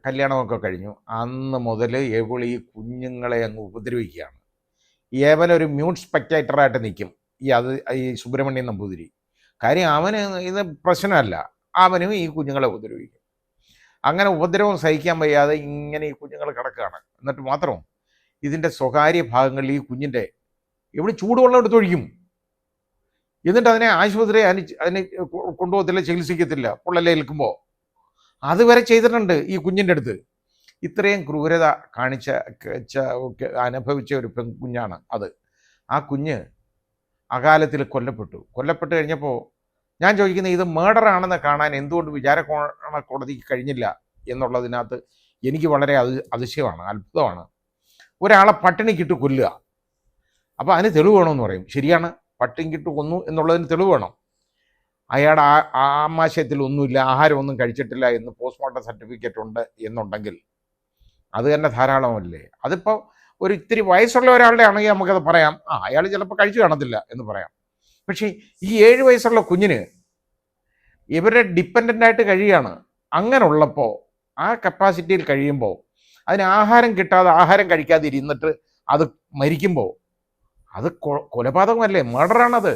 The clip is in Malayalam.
കല്യാണമൊക്കെ കഴിഞ്ഞു. അന്ന് മുതൽ ഇവൾ ഈ കുഞ്ഞുങ്ങളെ അങ്ങ് ഉപദ്രവിക്കുകയാണ്. യവനൊരു മ്യൂട്ട് സ്പെക്ടേറ്ററായിട്ട് നിൽക്കും ഈ സുബ്രഹ്മണ്യൻ നമ്പൂതിരി. കാര്യം അവന് ഇത് പ്രശ്നമല്ല, അവനും ഈ കുഞ്ഞുങ്ങളെ ഉപദ്രവിക്കും. അങ്ങനെ ഉപദ്രവം സഹിക്കാൻ വയ്യാതെ ഇങ്ങനെ ഈ കുഞ്ഞുങ്ങൾ കിടക്കുകയാണ്. എന്നിട്ട് മാത്രം ഇതിൻ്റെ സ്വകാര്യ ഭാഗങ്ങളിൽ ഈ കുഞ്ഞിൻ്റെ ഇവിടെ ചൂടുവെള്ളം എടുത്തൊഴിക്കും. എന്നിട്ട് അതിനെ ആശുപത്രി അതിന് കൊണ്ടുപോകത്തില്ല, ചികിത്സിക്കത്തില്ല പൊള്ളലേൽക്കുമ്പോൾ. അതുവരെ ചെയ്തിട്ടുണ്ട് ഈ കുഞ്ഞിൻ്റെ അടുത്ത്. ഇത്രയും ക്രൂരത അനുഭവിച്ച ഒരു പെൺകുഞ്ഞാണ് അത്. ആ കുഞ്ഞ് അകാലത്തിൽ കൊല്ലപ്പെട്ട് കഴിഞ്ഞപ്പോൾ ഞാൻ ചോദിക്കുന്നത്, ഇത് മേർഡർ ആണെന്ന് കാണാൻ എന്തുകൊണ്ട് വിചാര കോടതിക്ക് കഴിഞ്ഞില്ല എന്നുള്ളതിനകത്ത് എനിക്ക് വളരെ അതിശയമാണ്, അത്ഭുതമാണ്. ഒരാളെ പട്ടിണിക്കിട്ട് കൊല്ലുക, അപ്പോൾ അതിന് തെളിവ് വേണമെന്ന് പറയും. ശരിയാണ്, പട്ടിണിക്കിട്ട് കൊന്നു എന്നുള്ളതിന് തെളിവ് വേണം. അയാളുടെ ആമാശയത്തിൽ ഒന്നുമില്ല, ആഹാരമൊന്നും കഴിച്ചിട്ടില്ല എന്ന് പോസ്റ്റ്മോർട്ടം സർട്ടിഫിക്കറ്റ് ഉണ്ട് എന്നുണ്ടെങ്കിൽ അത് തന്നെ ധാരാളമല്ലേ. അതിപ്പോൾ ഒരു ഇത്തിരി വയസ്സുള്ള ഒരാളുടെ ആണെങ്കിൽ നമുക്കത് പറയാം, അയാൾ ചിലപ്പോൾ കഴിച്ചു കാണത്തില്ല എന്ന് പറയാം. പക്ഷേ ഈ 7 വയസ്സുള്ള കുഞ്ഞിന് ഇവരുടെ ഡിപ്പെൻഡൻ്റായിട്ട് കഴിയുകയാണ്. അങ്ങനെ ഉള്ളപ്പോൾ ആ കപ്പാസിറ്റിയിൽ കഴിയുമ്പോൾ അതിന് ആഹാരം കിട്ടാതെ, ആഹാരം കഴിക്കാതെ ഇരുന്നിട്ട് അത് മരിക്കുമ്പോൾ അത് കൊലപാതകമല്ലേ, മർഡറാണത്.